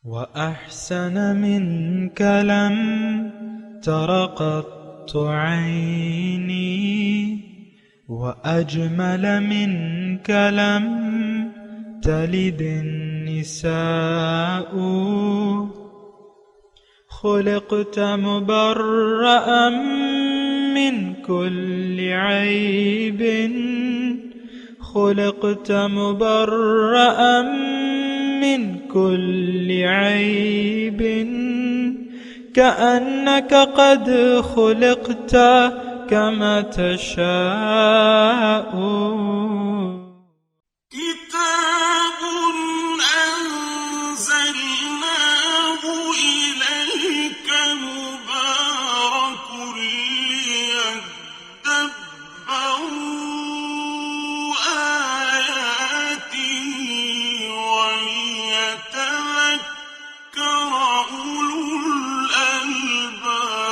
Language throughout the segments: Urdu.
وأحسن منك لم تر قط عيني وأجمل منك لم تلد النساء خلقت مبرأ من كل عيب خلقت مبرأ من كل عيب كأنك قد خلقت كما تشاء كتاب أنزلناه إليك مبارك ليدبروا آياته وليتذكر أولو الألباب۔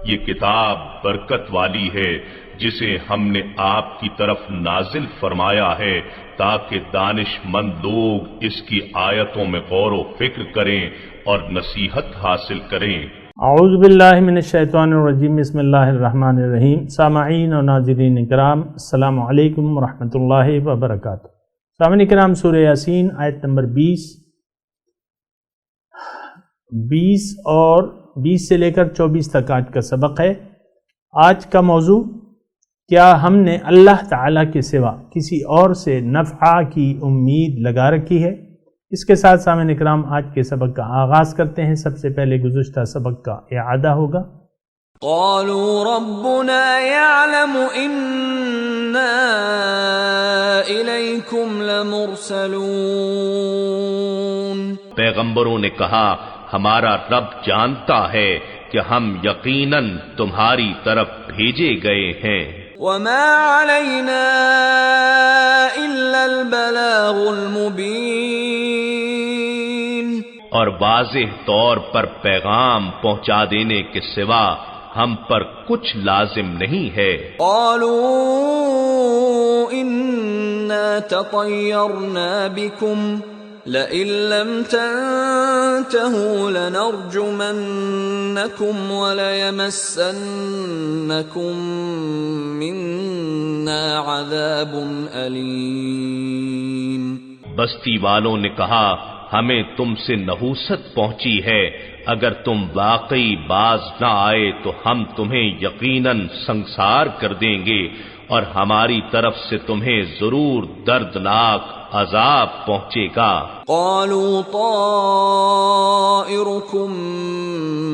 یہ کتاب برکت والی ہے جسے ہم نے آپ کی طرف نازل فرمایا ہے تاکہ دانش مند لوگ اس کی آیتوں میں غور و فکر کریں اور نصیحت حاصل کریں۔ اعوذ باللہ من الشیطان الرجیم، بسم اللہ الرحمن الرحیم۔ سامعین اور ناظرین کرام، السلام علیکم ورحمۃ اللہ وبرکاتہ۔ سامعین کرام، سورہ یاسین آیت نمبر 20 اور 20 سے لے کر 24 تک آج کا سبق ہے۔ آج کا موضوع، کیا ہم نے اللہ تعالیٰ کے سوا کسی اور سے نفع کی امید لگا رکھی ہے؟ اس کے ساتھ سامعین اکرام آج کے سبق کا آغاز کرتے ہیں۔ سب سے پہلے گزشتہ سبق کا اعادہ ہوگا۔ قالوا ربنا يعلم إنا إليكم لمرسلون۔ پیغمبروں نے کہا ہمارا رب جانتا ہے کہ ہم یقیناً تمہاری طرف بھیجے گئے ہیں۔ وما علينا إلا البلاغ المبين۔ اور واضح طور پر پیغام پہنچا دینے کے سوا ہم پر کچھ لازم نہیں ہے۔ قالوا إنا تطيرنا بكم لئن لم تنتهوا لنرجمنكم وليمسنكم منا عذاب أليم۔ بستی والوں نے کہا ہمیں تم سے نحوست پہنچی ہے، اگر تم واقعی باز نہ آئے تو ہم تمہیں یقیناً سنگسار کر دیں گے اور ہماری طرف سے تمہیں ضرور دردناک عذاب پہنچے گا۔ قالوا طائركم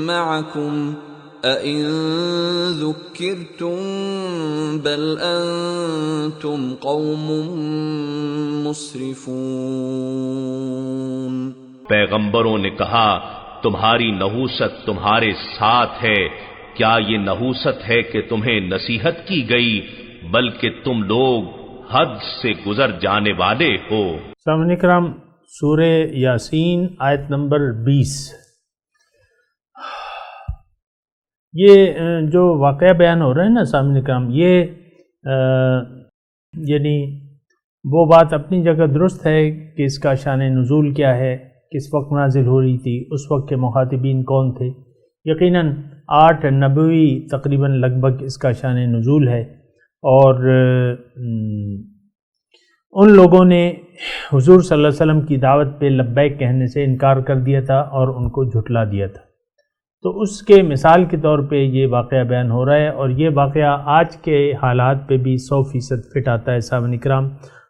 معكم أئن ذكرتم بل أنتم قوم مسرفون۔ پیغمبروں نے کہا تمہاری نحوست تمہارے ساتھ ہے، کیا یہ نحوست ہے کہ تمہیں نصیحت کی گئی، بلکہ تم لوگ حد سے گزر جانے والے ہو۔ سامعین اکرام، سورہ یاسین آیت نمبر 20، یہ جو واقعہ بیان ہو رہا ہے نا سامعین اکرام، یہ یعنی وہ بات اپنی جگہ درست ہے کہ اس کا شان نزول کیا ہے، کس وقت نازل ہو رہی تھی، اس وقت کے مخاطبین کون تھے۔ یقیناً 8 نبوی تقریباً لگ بھگ اس کا شان نزول ہے، اور ان لوگوں نے حضور صلی اللہ علیہ وسلم کی دعوت پہ لبیک کہنے سے انکار کر دیا تھا اور ان کو جھٹلا دیا تھا۔ تو اس کے مثال کے طور پہ یہ واقعہ بیان ہو رہا ہے، اور یہ واقعہ آج کے حالات پہ بھی 100% فٹ آتا ہے۔ سامعین اکرام،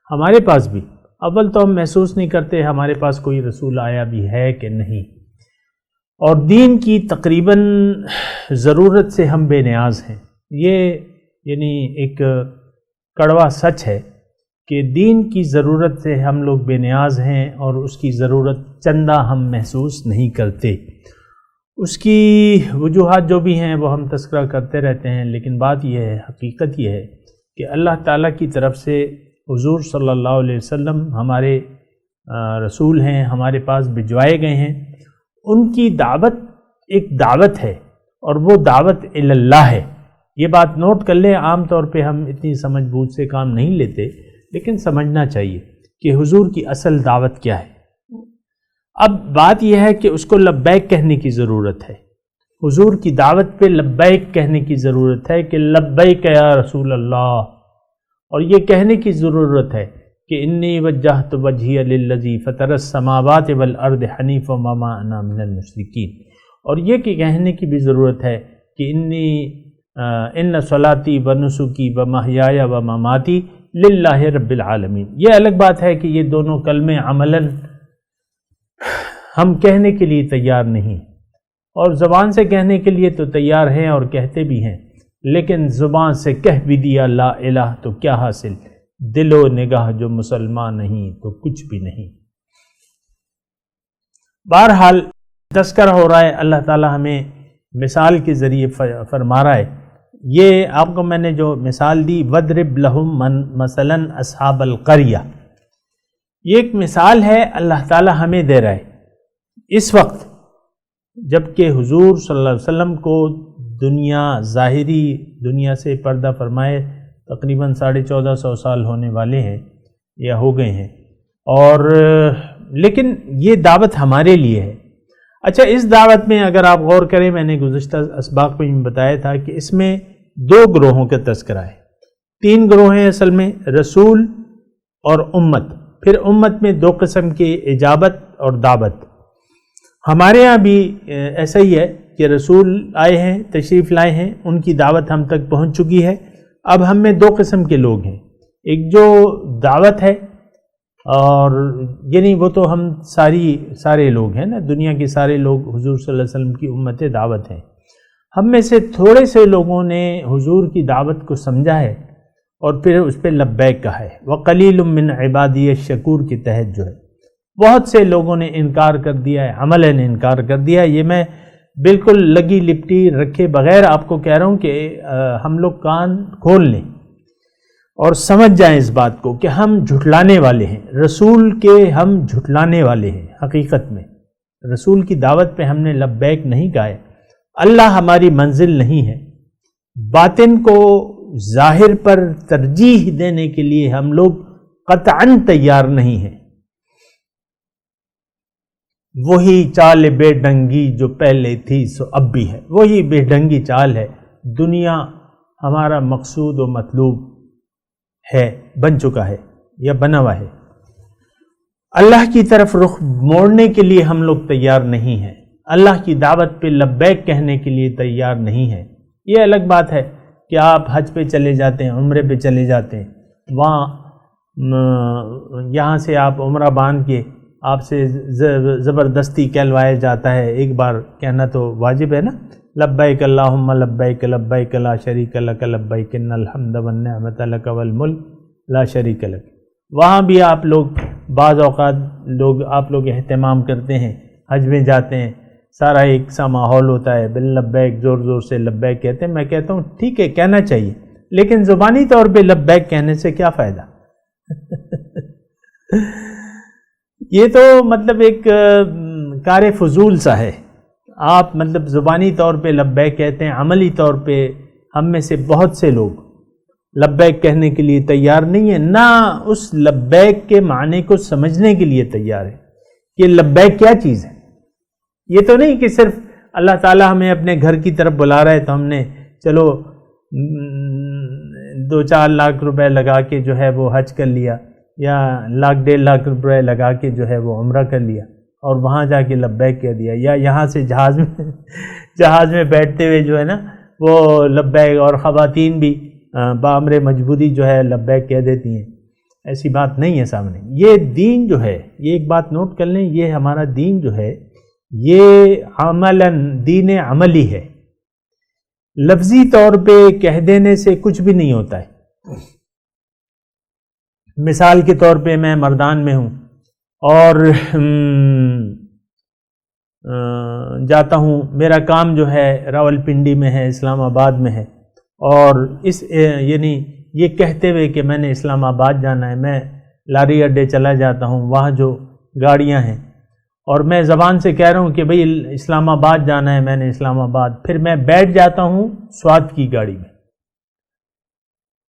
ہمارے پاس بھی اول تو ہم محسوس نہیں کرتے ہمارے پاس کوئی رسول آیا بھی ہے کہ نہیں، اور دین کی تقریباً ضرورت سے ہم بے نیاز ہیں۔ یہ یعنی ایک کڑوا سچ ہے کہ دین کی ضرورت سے ہم لوگ بے نیاز ہیں، اور اس کی ضرورت چندہ ہم محسوس نہیں کرتے۔ اس کی وجوہات جو بھی ہیں وہ ہم تذکرہ کرتے رہتے ہیں، لیکن بات یہ ہے، حقیقت یہ ہے کہ اللہ تعالیٰ کی طرف سے حضور صلی اللہ علیہ وسلم ہمارے رسول ہیں، ہمارے پاس بھجوائے گئے ہیں۔ ان کی دعوت ایک دعوت ہے، اور وہ دعوت اللہ ہے۔ یہ بات نوٹ کر لیں، عام طور پہ ہم اتنی سمجھ بوجھ سے کام نہیں لیتے، لیکن سمجھنا چاہیے کہ حضور کی اصل دعوت کیا ہے۔ اب بات یہ ہے کہ اس کو لبیک کہنے کی ضرورت ہے، حضور کی دعوت پہ لبیک کہنے کی ضرورت ہے کہ لبیک یا رسول اللہ، اور یہ کہنے کی ضرورت ہے کہ انی وجہت وجہی للذی فطر السماوات والارض حنیفا وما انا من المشرکین، اور یہ کہ کہنے کی بھی ضرورت ہے کہ ان صلاتی ونسکی ومحیای ومماتی للہ رب العالمین۔ یہ الگ بات ہے کہ یہ دونوں کلمے عملاً ہم کہنے کے لیے تیار نہیں، اور زبان سے کہنے کے لیے تو تیار ہیں اور کہتے بھی ہیں، لیکن زبان سے کہہ بھی دیا لا الہ تو کیا حاصل، دل و نگاہ جو مسلمان نہیں تو کچھ بھی نہیں۔ بہرحال تذکرہ ہو رہا ہے، اللہ تعالی ہمیں مثال کے ذریعے فرما رہا ہے۔ یہ آپ کو میں نے جو مثال دی، وَضْرِبْ لَهُمْ مَثَلًا أَصْحَابَ الْقَرْيَةِ، یہ ایک مثال ہے اللہ تعالی ہمیں دے رہا ہے اس وقت جب کہ حضور صلی اللہ علیہ وسلم کو دنیا، ظاہری دنیا سے پردہ فرمائے تقریباً 1450 سال ہونے والے ہیں یا ہو گئے ہیں، اور لیکن یہ دعوت ہمارے لیے ہے۔ اچھا، اس دعوت میں اگر آپ غور کریں، میں نے گزشتہ اسباق میں بتایا تھا کہ اس میں 2 گروہوں کا تذکرہ ہے، 3 گروہ ہیں اصل میں، رسول اور امت، پھر امت میں 2 قسم کی اجابت اور دعوت۔ ہمارے ہاں بھی ایسا ہی ہے کہ رسول آئے ہیں، تشریف لائے ہیں، ان کی دعوت ہم تک پہنچ چکی ہے۔ اب ہم میں 2 قسم کے لوگ ہیں، ایک جو دعوت ہے، اور یعنی وہ تو ہم سارے لوگ ہیں نا، دنیا کے سارے لوگ حضور صلی اللہ علیہ وسلم کی امت دعوت ہیں۔ ہم میں سے تھوڑے سے لوگوں نے حضور کی دعوت کو سمجھا ہے اور پھر اس پہ لبیک کہا ہے۔ وَقَلِيلٌ مِّنْ عِبَادِيَ الشَّكُورِ کے تحت جو ہے بہت سے لوگوں نے انکار کر دیا ہے، عملاً انکار کر دیا ہے۔ یہ میں بالکل لگی لپٹی رکھے بغیر آپ کو کہہ رہا ہوں کہ ہم لوگ کان کھول لیں اور سمجھ جائیں اس بات کو کہ ہم جھٹلانے والے ہیں، رسول کے ہم جھٹلانے والے ہیں۔ حقیقت میں رسول کی دعوت پہ ہم نے لبیک نہیں کہا ہے، اللہ ہماری منزل نہیں ہے۔ باطن کو ظاہر پر ترجیح دینے کے لیے ہم لوگ قطعاً تیار نہیں ہیں۔ وہی چال بے ڈنگی جو پہلے تھی سو اب بھی ہے، وہی بے ڈنگی چال ہے۔ دنیا ہمارا مقصود و مطلوب ہے، بن چکا ہے یا بنا ہوا ہے۔ اللہ کی طرف رخ موڑنے کے لیے ہم لوگ تیار نہیں ہیں، اللہ کی دعوت پہ لبیک کہنے کے لیے تیار نہیں ہیں۔ یہ الگ بات ہے کہ آپ حج پہ چلے جاتے ہیں، عمرے پہ چلے جاتے ہیں، وہاں یہاں سے آپ عمرہ باندھ کے آپ سے زبردستی کہلوایا جاتا ہے، ایک بار کہنا تو واجب ہے نا، لبیک اللہم لبیک لبیک لا شریک لک لبیک ان الحمد والنعمت لک والملک لا شریک لک۔ وہاں بھی آپ لوگ بعض اوقات آپ لوگ اہتمام کرتے ہیں، حج میں جاتے ہیں، سارا ایک سا ماحول ہوتا ہے، بل لبیک زور زور سے لبیک کہتے ہیں۔ میں کہتا ہوں ٹھیک ہے، کہنا چاہیے، لیکن زبانی طور پہ لبیک کہنے سے کیا فائدہ؟ یہ تو مطلب ایک کار فضول سا ہے۔ آپ مطلب زبانی طور پہ لبیک کہتے ہیں، عملی طور پہ ہم میں سے بہت سے لوگ لبیک کہنے کے لیے تیار نہیں ہیں، نہ اس لبیک کے معنی کو سمجھنے کے لیے تیار ہے کہ لبیک کیا چیز ہے۔ یہ تو نہیں کہ صرف اللہ تعالیٰ ہمیں اپنے گھر کی طرف بلا رہا ہے تو ہم نے چلو 2-4 لاکھ روپے لگا کے جو ہے وہ حج کر لیا، یا 1.5 لاکھ روپے لگا کے جو ہے وہ عمرہ کر لیا اور وہاں جا کے لبیک کہہ دیا، یا یہاں سے جہاز میں بیٹھتے ہوئے جو ہے نا وہ لبیک، اور خواتین بھی بامر مجبوری جو ہے لبیک کہہ دیتی ہیں۔ ایسی بات نہیں ہے سامنے۔ یہ دین جو ہے، یہ ایک بات نوٹ کر لیں، یہ ہمارا دین جو ہے یہ عملاً دین عملی ہے، لفظی طور پہ کہہ دینے سے کچھ بھی نہیں ہوتا ہے۔ مثال کے طور پہ میں مردان میں ہوں اور جاتا ہوں، میرا کام جو ہے راول پنڈی میں ہے، اسلام آباد میں ہے، اور یعنی یہ کہتے ہوئے کہ میں نے اسلام آباد جانا ہے، میں لاری اڈے چلا جاتا ہوں، وہاں جو گاڑیاں ہیں، اور میں زبان سے کہہ رہا ہوں کہ بھئی اسلام آباد جانا ہے، میں نے اسلام آباد، پھر میں بیٹھ جاتا ہوں سوات کی گاڑی میں،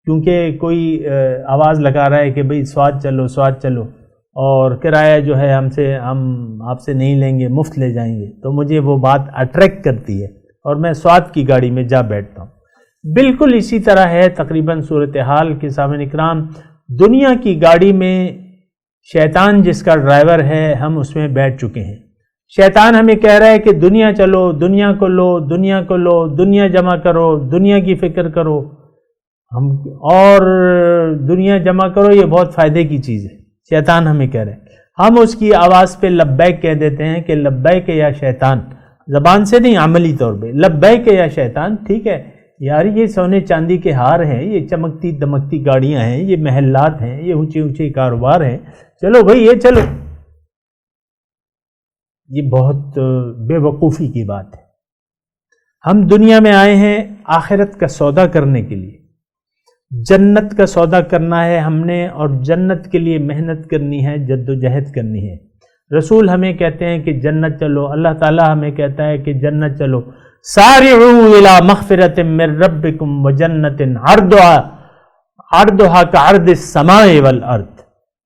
کیونکہ کوئی آواز لگا رہا ہے کہ بھئی سوات چلو اور کرایہ جو ہے ہم آپ سے نہیں لیں گے، مفت لے جائیں گے، تو مجھے وہ بات اٹریکٹ کرتی ہے اور میں سوات کی گاڑی میں جا بیٹھتا ہوں۔ بالکل اسی طرح ہے تقریباً صورتحال کے سامعین اکرام، دنیا کی گاڑی میں شیطان جس کا ڈرائیور ہے ہم اس میں بیٹھ چکے ہیں۔ شیطان ہمیں کہہ رہا ہے کہ دنیا چلو، دنیا کو لو، دنیا جمع کرو، دنیا کی فکر کرو، اور دنیا جمع کرو، یہ بہت فائدے کی چیز ہے، شیطان ہمیں کہہ رہے ہیں۔ ہم اس کی آواز پہ لبیک کہہ دیتے ہیں کہ لبیک یا شیطان، زبان سے نہیں، عملی طور پہ لبیک یا شیطان۔ ٹھیک ہے یار، یہ سونے چاندی کے ہار ہیں، یہ چمکتی دمکتی گاڑیاں ہیں، یہ محلات ہیں، یہ اونچے کاروبار ہیں، چلو بھئی یہ چلو۔ یہ بہت بے وقوفی کی بات ہے۔ ہم دنیا میں آئے ہیں آخرت کا سودا کرنے کے لیے، جنت کا سودا کرنا ہے ہم نے، اور جنت کے لیے محنت کرنی ہے، جد و جہد کرنی ہے۔ رسول ہمیں کہتے ہیں کہ جنت چلو، اللہ تعالیٰ ہمیں کہتا ہے کہ جنت چلو، سارعوا الی مغفرۃ من ربکم وجنۃ عرضھا کعرض السماء والارض۔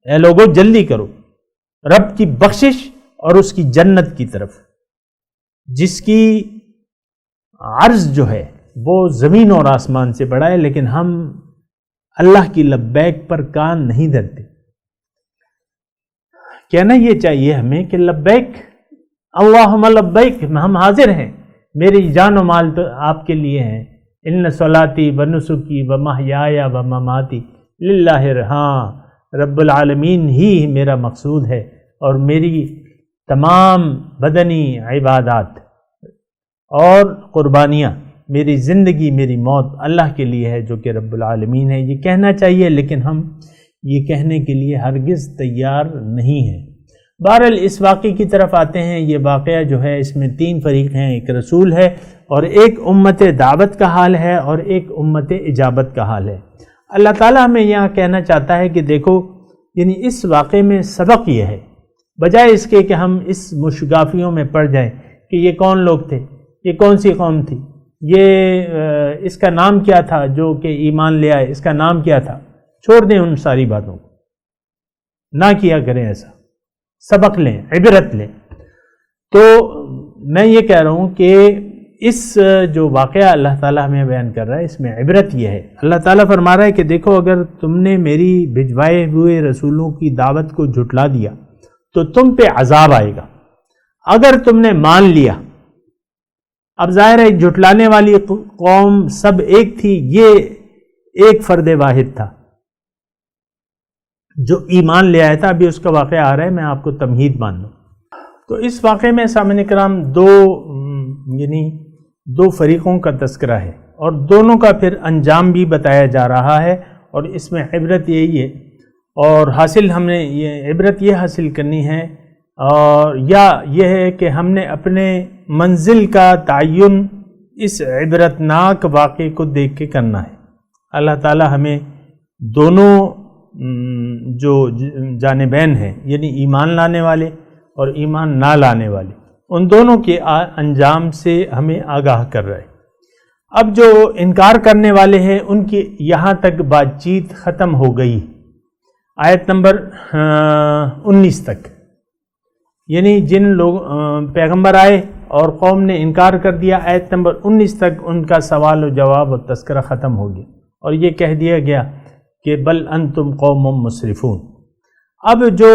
اے لوگو جلدی کرو رب کی بخشش اور اس کی جنت کی طرف، جس کی عرض جو ہے وہ زمین اور آسمان سے بڑا ہے، لیکن ہم اللہ کی لبیک پر کان نہیں دھرتے۔ کہنا یہ چاہیے ہمیں کہ لبیک اللہم لبیک، ہم حاضر ہیں، میری جان و مال تو آپ کے لیے ہیں، ان صلاتی و نسکی و محیایا و مماتی للہ، ہاں رب العالمین ہی میرا مقصود ہے، اور میری تمام بدنی عبادات اور قربانیاں، میری زندگی میری موت اللہ کے لیے ہے جو کہ رب العالمین ہے۔ یہ کہنا چاہیے، لیکن ہم یہ کہنے کے لیے ہرگز تیار نہیں ہیں۔ بہرحال اس واقعے کی طرف آتے ہیں۔ یہ واقعہ جو ہے اس میں 3 فریق ہیں، ایک رسول ہے، اور ایک امت دعوت کا حال ہے، اور ایک امت اجابت کا حال ہے۔ اللہ تعالیٰ ہمیں یہاں کہنا چاہتا ہے کہ دیکھو، یعنی اس واقعے میں سبق یہ ہے، بجائے اس کے کہ ہم اس مشگافیوں میں پڑ جائیں کہ یہ کون لوگ تھے، یہ کون سی قوم تھی، یہ اس کا نام کیا تھا جو کہ ایمان لے آئے، اس کا نام کیا تھا، چھوڑ دیں ان ساری باتوں کو، نہ کیا کریں ایسا، سبق لیں، عبرت لیں۔ تو میں یہ کہہ رہا ہوں کہ اس جو واقعہ اللہ تعالیٰ ہمیں بیان کر رہا ہے، اس میں عبرت یہ ہے، اللہ تعالیٰ فرما رہا ہے کہ دیکھو، اگر تم نے میری بھجوائے ہوئے رسولوں کی دعوت کو جھٹلا دیا تو تم پہ عذاب آئے گا، اگر تم نے مان لیا۔ اب ظاہر ہے جھٹلانے والی قوم سب ایک تھی، یہ ایک فرد واحد تھا جو ایمان لے آیا تھا۔ ابھی اس کا واقعہ آ رہا ہے، میں آپ کو تمہید مان لوں۔ تو اس واقعے میں سامعین کرام دو فریقوں کا تذکرہ ہے، اور دونوں کا پھر انجام بھی بتایا جا رہا ہے، اور اس میں عبرت یہی ہے، اور ہم نے یہ عبرت یہ حاصل کرنی ہے، اور یا یہ ہے کہ ہم نے اپنے منزل کا تعین اس عبرتناک واقعے کو دیکھ کے کرنا ہے۔ اللہ تعالی ہمیں دونوں جو جانبین ہیں، یعنی ایمان لانے والے اور ایمان نہ لانے والے، ان دونوں کے انجام سے ہمیں آگاہ کر رہا ہے۔ اب جو انکار کرنے والے ہیں ان کی یہاں تک بات چیت ختم ہو گئی، آیت نمبر 19 تک، یعنی جن لوگ پیغمبر آئے اور قوم نے انکار کر دیا، آیت نمبر 19 تک ان کا سوال و جواب اور تذکرہ ختم ہو گیا، اور یہ کہہ دیا گیا کہ بل انتم قوم مسرفون۔ اب جو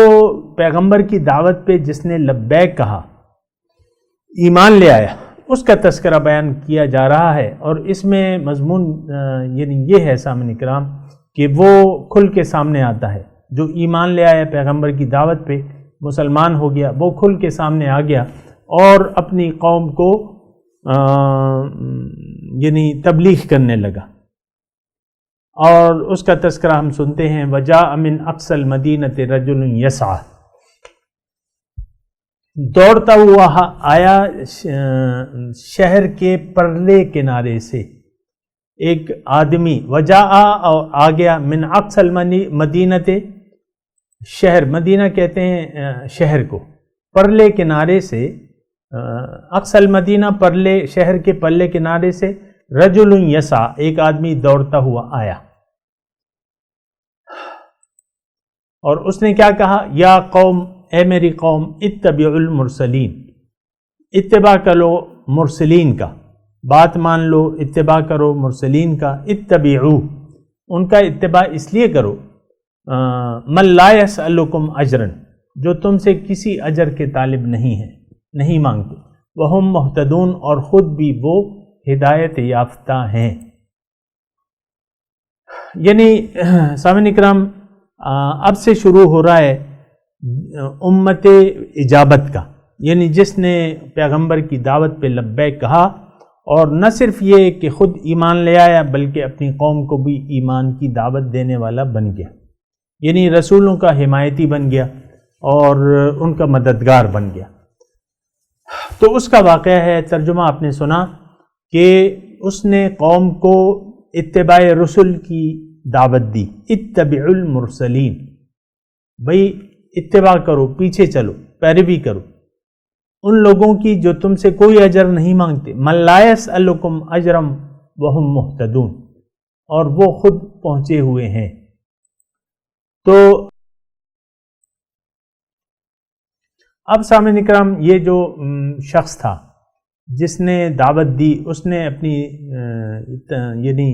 پیغمبر کی دعوت پہ جس نے لبیک کہا، ایمان لے آیا، اس کا تذکرہ بیان کیا جا رہا ہے، اور اس میں مضمون یعنی یہ ہے سامعین کرام کہ وہ کھل کے سامنے آتا ہے۔ جو ایمان لے آیا پیغمبر کی دعوت پہ، مسلمان ہو گیا، وہ کھل کے سامنے آ گیا اور اپنی قوم کو یعنی تبلیغ کرنے لگا، اور اس کا تذکرہ ہم سنتے ہیں، وَجَاءَ مِنْ أَقْصَى الْمَدِينَةِ رَجُلٌ يَسْعَىٰ، دوڑتا ہوا آیا شہر کے پرلے کنارے سے ایک آدمی، وَجَاءَ آ گیا، مِنْ أَقْصَى الْمَدِينَةِ، شہر، مدینہ کہتے ہیں شہر کو، پرلے کنارے سے، اقصى المدینہ پرلے، شہر کے پرلے کنارے سے، رجل یسعى، ایک آدمی دوڑتا ہوا آیا۔ اور اس نے کیا کہا؟ یا قوم، اے میری قوم، اتبعوا المرسلین، اتباع کرو مرسلین کا، بات مان لو، اتباع کرو مرسلین کا، اتبعوا، ان کا اتباع اس لیے کرو، من لا یسألکم اجرا، جو تم سے کسی اجر کے طالب نہیں ہیں، نہیں مانگتے، وہم مہتدون، اور خود بھی وہ ہدایت یافتہ ہیں۔ یعنی سامعین اکرام، اب سے شروع ہو رہا ہے امت اجابت کا، یعنی جس نے پیغمبر کی دعوت پہ لبیک کہا، اور نہ صرف یہ کہ خود ایمان لے آیا بلکہ اپنی قوم کو بھی ایمان کی دعوت دینے والا بن گیا، یعنی رسولوں کا حمایتی بن گیا اور ان کا مددگار بن گیا۔ تو اس کا واقعہ ہے، ترجمہ آپ نے سنا کہ اس نے قوم کو اتباع رسل کی دعوت دی، اتبعوا المرسلین، بھئی اتباع کرو، پیچھے چلو، پیروی کرو ان لوگوں کی جو تم سے کوئی اجر نہیں مانگتے، من لا یسألکم اجرا وہم مہتدون، اور وہ خود پہنچے ہوئے ہیں۔ تو اب سامعین اکرام، یہ جو شخص تھا جس نے دعوت دی، اس نے اپنی یعنی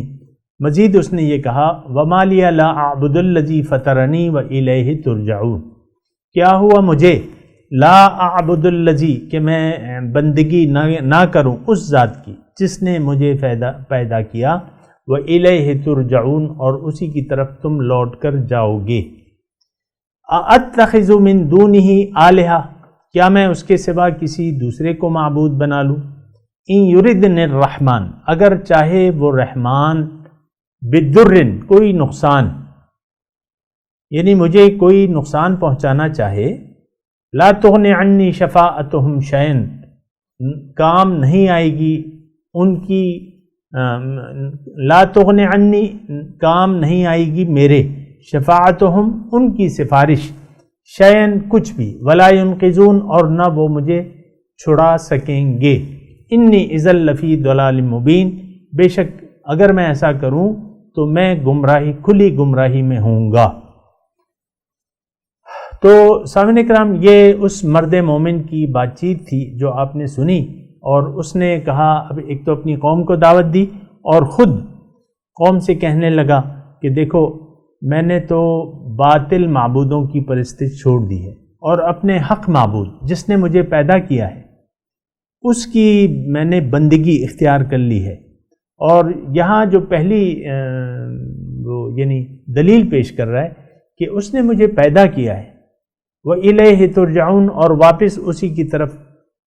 مزید اس نے یہ کہا، وَمَا لِيَ لَا أَعْبُدُ الَّذِي فَطَرَنِي وَإِلَيْهِ تُرْجَعُونَ، کیا ہوا مجھے، لا اعبد الذی، کہ میں بندگی نہ کروں اس ذات کی جس نے مجھے پیدا کیا، وَإِلَيْهِ تُرْجَعُونَ، اور اسی کی طرف تم لوٹ کر جاؤ گے۔ أَأَتَّخِذُ مِن دُونِهِ آلِهَةً، کیا میں اس کے سوا کسی دوسرے کو معبود بنا لوں؟ ان یردن الرحمن، اگر چاہے وہ رحمان، بدرن، کوئی نقصان، یعنی مجھے کوئی نقصان پہنچانا چاہے، لا تغن عنی شفاعتہم شیئا، کام نہیں آئے گی ان کی، لا تغن عنی، کام نہیں آئے گی میرے، شفاعتہم، ان کی سفارش، شیئا، کچھ بھی، ولا ینقذون، اور نہ وہ مجھے چھڑا سکیں گے، انی اذا لفی ضلال مبین، بے شک اگر میں ایسا کروں تو میں گمراہی، کھلی گمراہی میں ہوں گا۔ تو سامعین اکرام، یہ اس مرد مومن کی بات چیت تھی جو آپ نے سنی، اور اس نے کہا، اب ایک تو اپنی قوم کو دعوت دی اور خود قوم سے کہنے لگا کہ دیکھو میں نے تو باطل معبودوں کی پرستش چھوڑ دی ہے، اور اپنے حق معبود جس نے مجھے پیدا کیا ہے اس کی میں نے بندگی اختیار کر لی ہے۔ اور یہاں جو پہلی یعنی دلیل پیش کر رہا ہے کہ اس نے مجھے پیدا کیا ہے، وَإِلَيْهِ تُرْجَعُونَ، اور واپس اسی کی طرف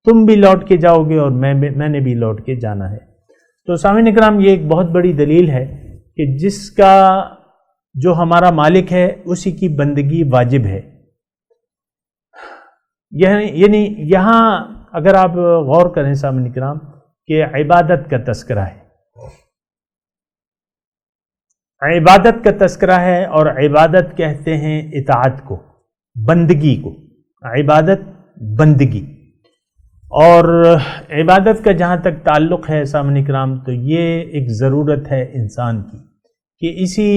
تم بھی لوٹ کے جاؤ گے اور میں نے بھی لوٹ کے جانا ہے۔ تو سامعین اکرام، یہ ایک بہت بڑی دلیل ہے کہ جس کا جو ہمارا مالک ہے اسی کی بندگی واجب ہے۔ یعنی یہاں اگر آپ غور کریں سامعین اکرام کہ عبادت کا تذکرہ ہے، عبادت کا تذکرہ ہے، اور عبادت کہتے ہیں اطاعت کو، بندگی کو، عبادت بندگی۔ اور عبادت کا جہاں تک تعلق ہے سامعین اکرام، تو یہ ایک ضرورت ہے انسان کی کہ اسی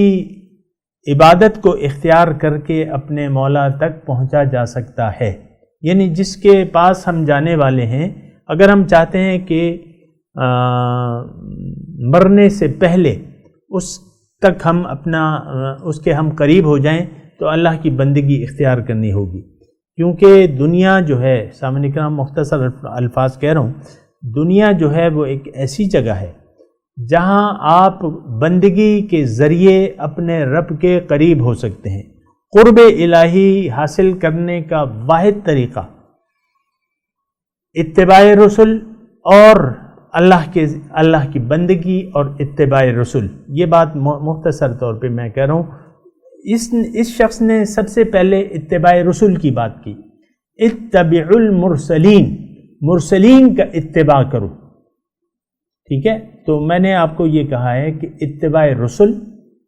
عبادت کو اختیار کر کے اپنے مولا تک پہنچا جا سکتا ہے۔ یعنی جس کے پاس ہم جانے والے ہیں، اگر ہم چاہتے ہیں کہ مرنے سے پہلے اس تک ہم اس کے ہم قریب ہو جائیں، تو اللہ کی بندگی اختیار کرنی ہوگی، کیونکہ دنیا جو ہے سامعین اکرام، مختصر الفاظ کہہ رہا ہوں، دنیا جو ہے وہ ایک ایسی جگہ ہے جہاں آپ بندگی کے ذریعے اپنے رب کے قریب ہو سکتے ہیں۔ قرب الہی حاصل کرنے کا واحد طریقہ اتباع رسل اور اللہ کی بندگی اور اتباع رسل۔ یہ بات مختصر طور پہ میں کہہ رہا ہوں۔ اس شخص نے سب سے پہلے اتباع رسل کی بات کی، اتبعوا المرسلین، مرسلین کا اتباع کرو، ٹھیک ہے؟ تو میں نے آپ کو یہ کہا ہے کہ اتباع رسل،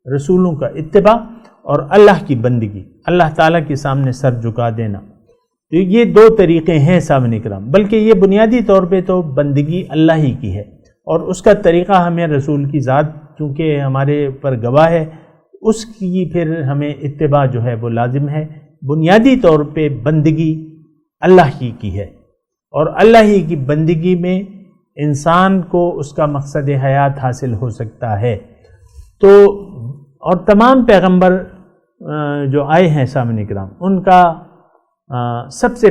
رسولوں کا اتباع، اور اللہ کی بندگی، اللہ تعالیٰ کے سامنے سر جھکا دینا، تو یہ دو طریقے ہیں سامعین اکرام۔ بلکہ یہ بنیادی طور پہ تو بندگی اللہ ہی کی ہے، اور اس کا طریقہ ہمیں رسول کی ذات چونکہ ہمارے پر گواہ ہے، اس کی پھر ہمیں اتباع جو ہے وہ لازم ہے۔ بنیادی طور پہ بندگی اللہ ہی کی ہے، اور اللہ ہی کی بندگی میں انسان کو اس کا مقصد حیات حاصل ہو سکتا ہے۔ تو اور تمام پیغمبر جو آئے ہیں سامعین کرام، ان کا سب سے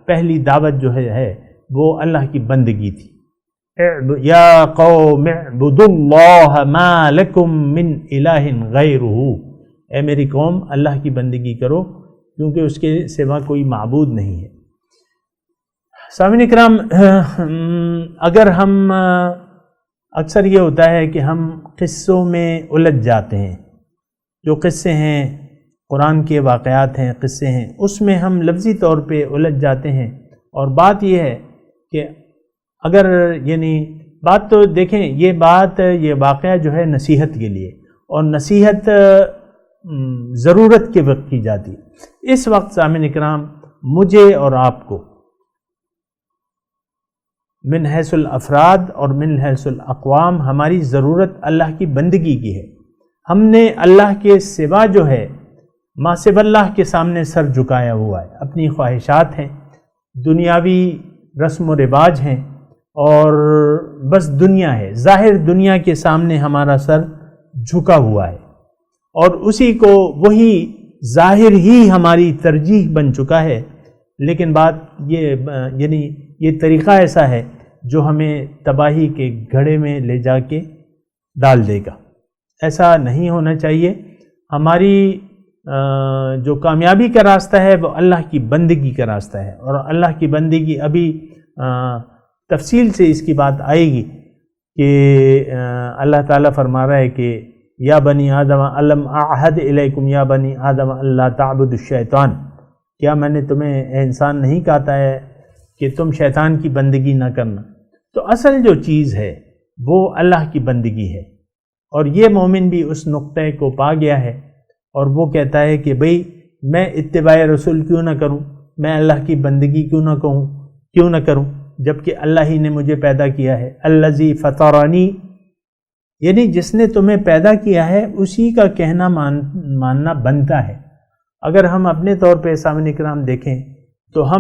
پہلی دعوت جو ہے وہ اللہ کی بندگی تھی۔ یا قوم اعبدوا اللہ ما لکم من الہ غیرہ، اے میری قوم اللہ کی بندگی کرو کیونکہ اس کے سوا کوئی معبود نہیں ہے۔ سامعین کرام، اگر ہم اکثر یہ ہوتا ہے کہ ہم قصوں میں الجھ جاتے ہیں، جو قصے ہیں قرآن کے واقعات ہیں، قصے ہیں، اس میں ہم لفظی طور پہ الجھ جاتے ہیں، اور بات یہ ہے کہ اگر بات تو دیکھیں، یہ واقعہ جو ہے نصیحت کے لیے، اور نصیحت ضرورت کے وقت کی جاتی ہے۔ اس وقت سامعین اکرام مجھے اور آپ کو من حیث الافراد اور من حیث الاقوام ہماری ضرورت اللہ کی بندگی کی ہے۔ ہم نے اللہ کے سوا جو ہے ما سوا اللہ کے سامنے سر جھکایا ہوا ہے، اپنی خواہشات ہیں، دنیاوی رسم و رواج ہیں، اور بس دنیا ہے، ظاہر دنیا کے سامنے ہمارا سر جھکا ہوا ہے، اور اسی کو وہی ظاہر ہی ہماری ترجیح بن چکا ہے۔ لیکن بات یہ یہ طریقہ ایسا ہے جو ہمیں تباہی کے گھڑے میں لے جا کے ڈال دے گا۔ ایسا نہیں ہونا چاہیے۔ ہماری جو کامیابی کا راستہ ہے وہ اللہ کی بندگی کا راستہ ہے، اور اللہ کی بندگی ابھی تفصیل سے اس کی بات آئے گی کہ اللہ تعالیٰ فرما رہا ہے کہ یا بنی آدم علم اعہد الیکم یا بنی آدم اللہ تعبدوا الشیطان، کیا میں نے تمہیں اے انسان نہیں کہتا ہے کہ تم شیطان کی بندگی نہ کرنا؟ تو اصل جو چیز ہے وہ اللہ کی بندگی ہے، اور یہ مومن بھی اس نقطے کو پا گیا ہے، اور وہ کہتا ہے کہ بھئی میں اتباع رسول کیوں نہ کروں، میں اللہ کی بندگی کیوں نہ کروں جبکہ اللہ ہی نے مجھے پیدا کیا ہے۔ الذی فطرنی، یعنی جس نے تمہیں پیدا کیا ہے اسی کا کہنا ماننا بنتا ہے۔ اگر ہم اپنے طور پہ سامنے کرام دیکھیں تو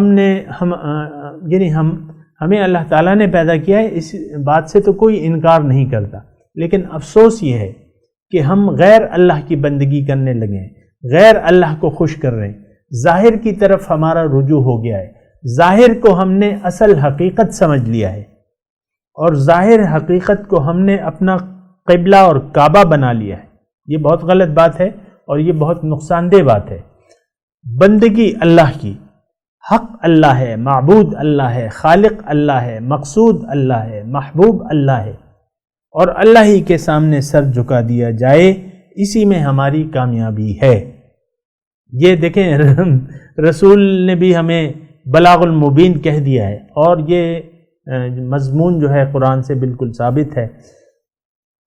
ہمیں اللہ تعالیٰ نے پیدا کیا ہے، اس بات سے تو کوئی انکار نہیں کرتا، لیکن افسوس یہ ہے کہ ہم غیر اللہ کی بندگی کرنے لگے ہیں، غیر اللہ کو خوش کر رہے ہیں، ظاہر کی طرف ہمارا رجوع ہو گیا ہے، ظاہر کو ہم نے اصل حقیقت سمجھ لیا ہے، اور ظاہر حقیقت کو ہم نے اپنا قبلہ اور کعبہ بنا لیا ہے۔ یہ بہت غلط بات ہے، اور یہ بہت نقصان دہ بات ہے۔ بندگی اللہ کی، حق اللہ ہے، معبود اللہ ہے، خالق اللہ ہے، مقصود اللہ ہے، محبوب اللہ ہے، اور اللہ ہی کے سامنے سر جھکا دیا جائے، اسی میں ہماری کامیابی ہے۔ یہ دیکھیں رسول نے بھی ہمیں بلاغ المبین کہہ دیا ہے، اور یہ مضمون جو ہے قرآن سے بالکل ثابت ہے،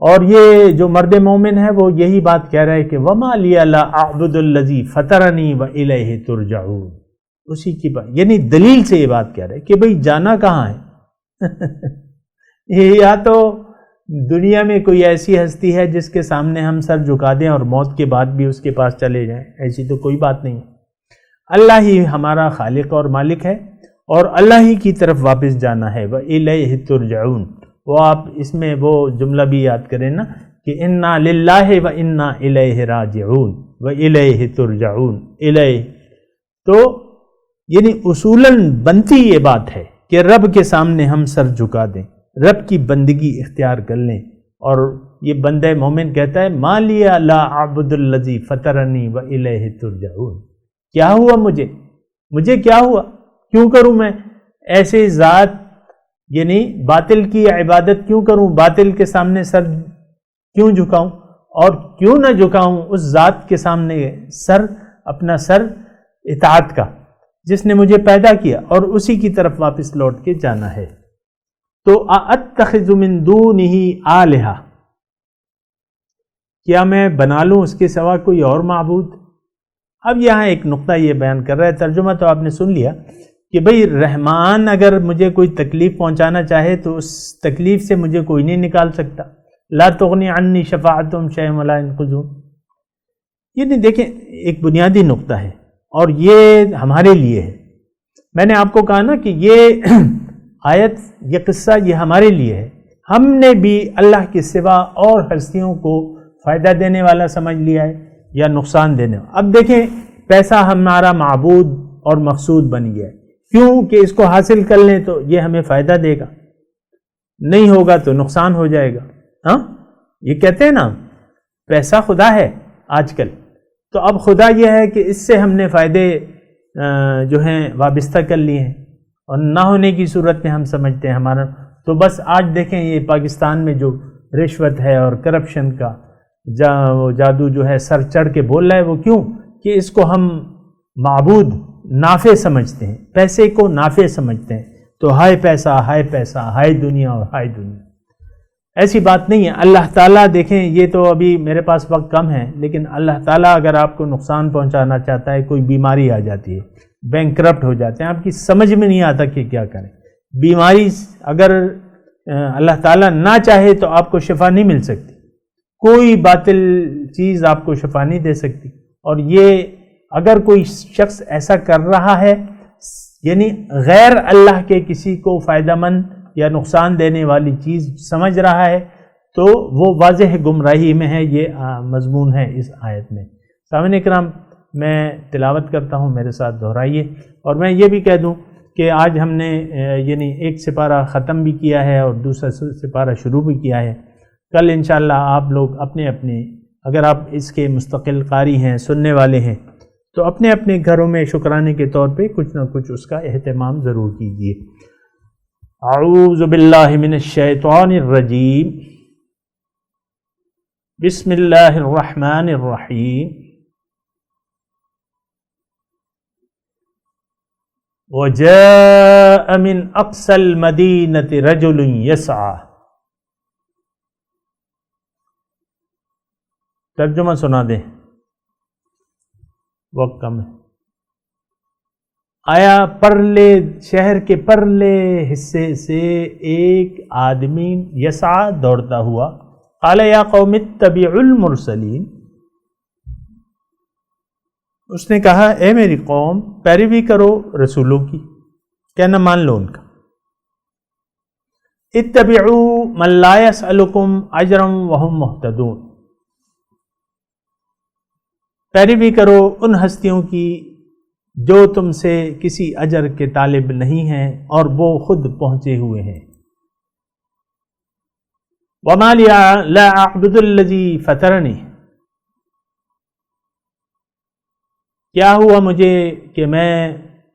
اور یہ جو مرد مومن ہے وہ یہی بات کہہ رہا ہے کہ وَمَا لِيَ لَا أَعْبُدُ الَّذِي فَطَرَنِي وَإِلَيْهِ تُرْجَعُونَ، اسی کی بات، یعنی دلیل سے یہ بات کہہ رہا ہے کہ بھئی جانا کہاں ہے؟ یا تو دنیا میں کوئی ایسی ہستی ہے جس کے سامنے ہم سر جھکا دیں اور موت کے بعد بھی اس کے پاس چلے جائیں، ایسی تو کوئی بات نہیں ہے۔ اللہ ہی ہمارا خالق اور مالک ہے، اور اللہ ہی کی طرف واپس جانا ہے۔ وَإِلَيْهِ تُرْجَعُونَ، وہ آپ اس میں وہ جملہ بھی یاد کریں نا کہ اِنَّا لِلَّهِ وَإِنَّا إِلَيْهِ رَاجِعُونَ وَإِلَيْهِ تُرْجَعُونَ، إِلَيْهِ، تو یعنی اصولاً بنتی یہ بات ہے کہ رب کے سامنے ہم سر جھکا دیں، رب کی بندگی اختیار کر لیں، اور یہ بندہ مومن کہتا ہے مَا لِيَ لَا أَعْبُدُ الَّذِي فَطَرَنِي وَإِلَيْهِ تُرْجَعُونَ، کیا ہوا مجھے کیا ہوا، کیوں کروں میں ایسے ذات، یعنی باطل کی عبادت کیوں کروں، باطل کے سامنے سر کیوں جھکاؤں، اور کیوں نہ جھکاؤں اس ذات کے سامنے سر، اپنا سر اطاعت کا، جس نے مجھے پیدا کیا، اور اسی کی طرف واپس لوٹ کے جانا ہے۔ تو اَأَتَّخِذُ مِن دُونِهِ آلِهَةً، کیا میں بنا لوں اس کے سوا کوئی اور معبود؟ اب یہاں ایک نقطہ یہ بیان کر رہا ہے، ترجمہ تو آپ نے سن لیا کہ بھئی رحمان اگر مجھے کوئی تکلیف پہنچانا چاہے تو اس تکلیف سے مجھے کوئی نہیں نکال سکتا۔ لا تغنی عنی شفاعتہم شیئا ولا ینقذون، یہ نہیں، دیکھیں ایک بنیادی نقطہ ہے اور یہ ہمارے لیے ہے. میں نے آپ کو کہا نا کہ یہ آیت، یہ قصہ یہ ہمارے لیے ہے. ہم نے بھی اللہ کے سوا اور ہستیوں کو فائدہ دینے والا سمجھ لیا ہے یا نقصان دینے والا. اب دیکھیں پیسہ ہمارا معبود اور مقصود بن گیا ہے. کیوں کہ اس کو حاصل کر لیں تو یہ ہمیں فائدہ دے گا، نہیں ہوگا تو نقصان ہو جائے گا. ہاں یہ کہتے ہیں نا پیسہ خدا ہے آج کل. تو اب خدا یہ ہے کہ اس سے ہم نے فائدے جو ہیں وابستہ کر لیے ہیں اور نہ ہونے کی صورت میں ہم سمجھتے ہیں ہمارا. تو بس آج دیکھیں یہ پاکستان میں جو رشوت ہے اور کرپشن کا جادو جو ہے سر چڑھ کے بول رہا ہے، وہ کیوں کہ اس کو ہم معبود نافع سمجھتے ہیں، پیسے کو نافع سمجھتے ہیں. تو ہائے پیسہ، ہائے پیسہ، ہائے دنیا اور ہائے دنیا. ایسی بات نہیں ہے. اللہ تعالیٰ دیکھیں، یہ تو ابھی میرے پاس وقت کم ہے، لیکن اللہ تعالیٰ اگر آپ کو نقصان پہنچانا چاہتا ہے، کوئی بیماری آ جاتی ہے، بینکرپٹ ہو جاتے ہیں، آپ کی سمجھ میں نہیں آتا کہ کیا کریں. بیماری اگر اللہ تعالیٰ نہ چاہے تو آپ کو شفا نہیں مل سکتی، کوئی باطل چیز آپ کو شفا نہیں دے سکتی. اور یہ اگر کوئی شخص ایسا کر رہا ہے، یعنی غیر اللہ کے کسی کو فائدہ مند یا نقصان دینے والی چیز سمجھ رہا ہے، تو وہ واضح گمراہی میں ہے. یہ مضمون ہے اس آیت میں. سامعین اکرام، میں تلاوت کرتا ہوں، میرے ساتھ دہرائیے. اور میں یہ بھی کہہ دوں کہ آج ہم نے یعنی ایک سپارہ ختم بھی کیا ہے اور دوسرا سپارہ شروع بھی کیا ہے. کل انشاءاللہ آپ لوگ اپنے اپنے، اگر آپ اس کے مستقل قاری ہیں، سننے والے ہیں، تو اپنے اپنے گھروں میں شکرانے کے طور پہ کچھ نہ کچھ اس کا اہتمام ضرور کیجیے. اعوذ باللہ من الشیطان الرجیم، بسم اللہ الرحمن الرحیم. وجاء من اقصى المدینة رجل یسعى. ترجمہ سنا دیں، وقت کم ہے. آیا پرلے شہر کے پرلے حصے سے ایک آدمی یسعى دوڑتا ہوا. قال یا قوم اتبعوا المرسلین. اس نے کہا اے میری قوم، پیروی کرو رسولوں کی، کہنا مان لو ان کا. اتبعوا من لا يسألكم اجرا وهم مهتدون. پیروی کرو ان ہستیوں کی جو تم سے کسی اجر کے طالب نہیں ہیں اور وہ خود پہنچے ہوئے ہیں. وما لي لا اعبد الذي فطرني. کیا ہوا مجھے کہ میں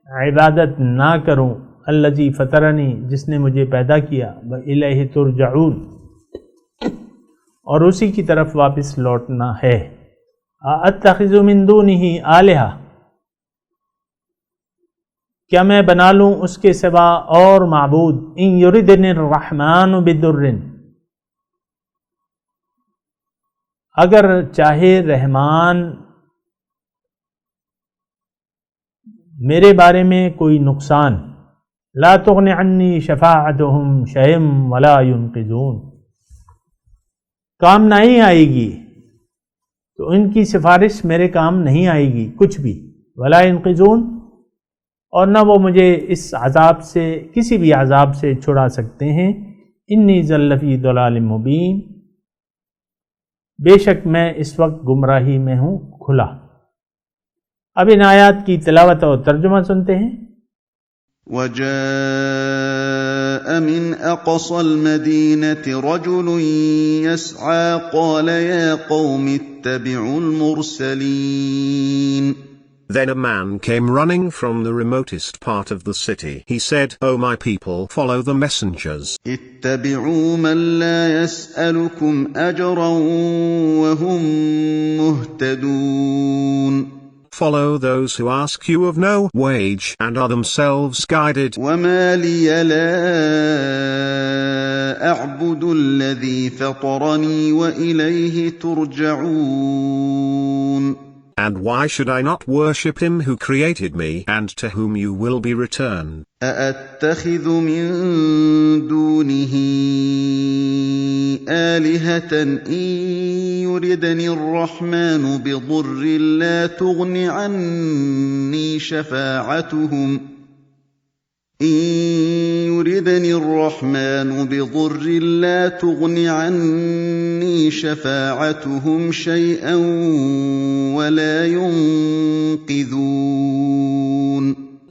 عبادت نہ کروں الذی فطرنی، جس نے مجھے پیدا کیا. وإلیہ ترجعون، اور اسی کی طرف واپس لوٹنا ہے. اتخذ من دونہ آلہہ، کیا میں بنا لوں اس کے سوا اور معبود. ان یردنی الرحمن بدر، اگر چاہے رحمان میرے بارے میں کوئی نقصان. لا تغن عنی شفاعتهم شیئا ولا ينقذون، کام نہیں آئے گی، تو ان کی سفارش میرے کام نہیں آئے گی کچھ بھی. ولا ينقذون، اور نہ وہ مجھے اس عذاب سے، کسی بھی عذاب سے چھڑا سکتے ہیں. انی ذل فی ضلال مبین، بے شک میں اس وقت گمراہی میں ہوں کھلا. اب ان آیات کی تلاوت اور ترجمہ سنتے ہیں. وجاء من أقصى المدينة رجل يسعى قال يا قوم اتبعوا المرسلين. Then a man came running from the remotest part of the city. He said, O my people, follow the messengers. اتبعوا من لا يسألكم أجرا وهم مهتدون. Follow those who ask you of no wage and are themselves guided. وما لي لا أعبد الذي فطرني وإليه ترجعون. and why should I not worship him who created me and to whom you will be returned? أأتخذ من دونه آلهة إن يردني الرحمن بضر لا تغن عني شفاعتهم شيئا ولا ينقذون.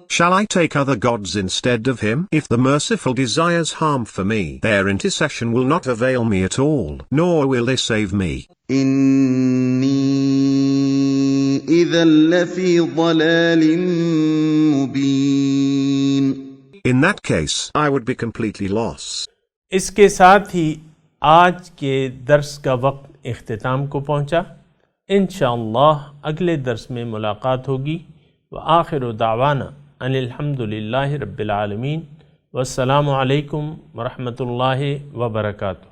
Shall I take other gods instead of him? If the Merciful desires harm for me, their intercession will not avail me at all, nor will they save me. إني إذا لفي ضلال مبين. In that case, I would be completely lost. اس کے ساتھ ہی آج کے درس کا وقت اختتام کو پہنچا. انشاءاللہ اگلے درس میں ملاقات ہوگی. وآخر دعوانا ان الحمدللہ رب العالمین. والسلام علیکم ورحمۃ اللہ وبرکاتہ.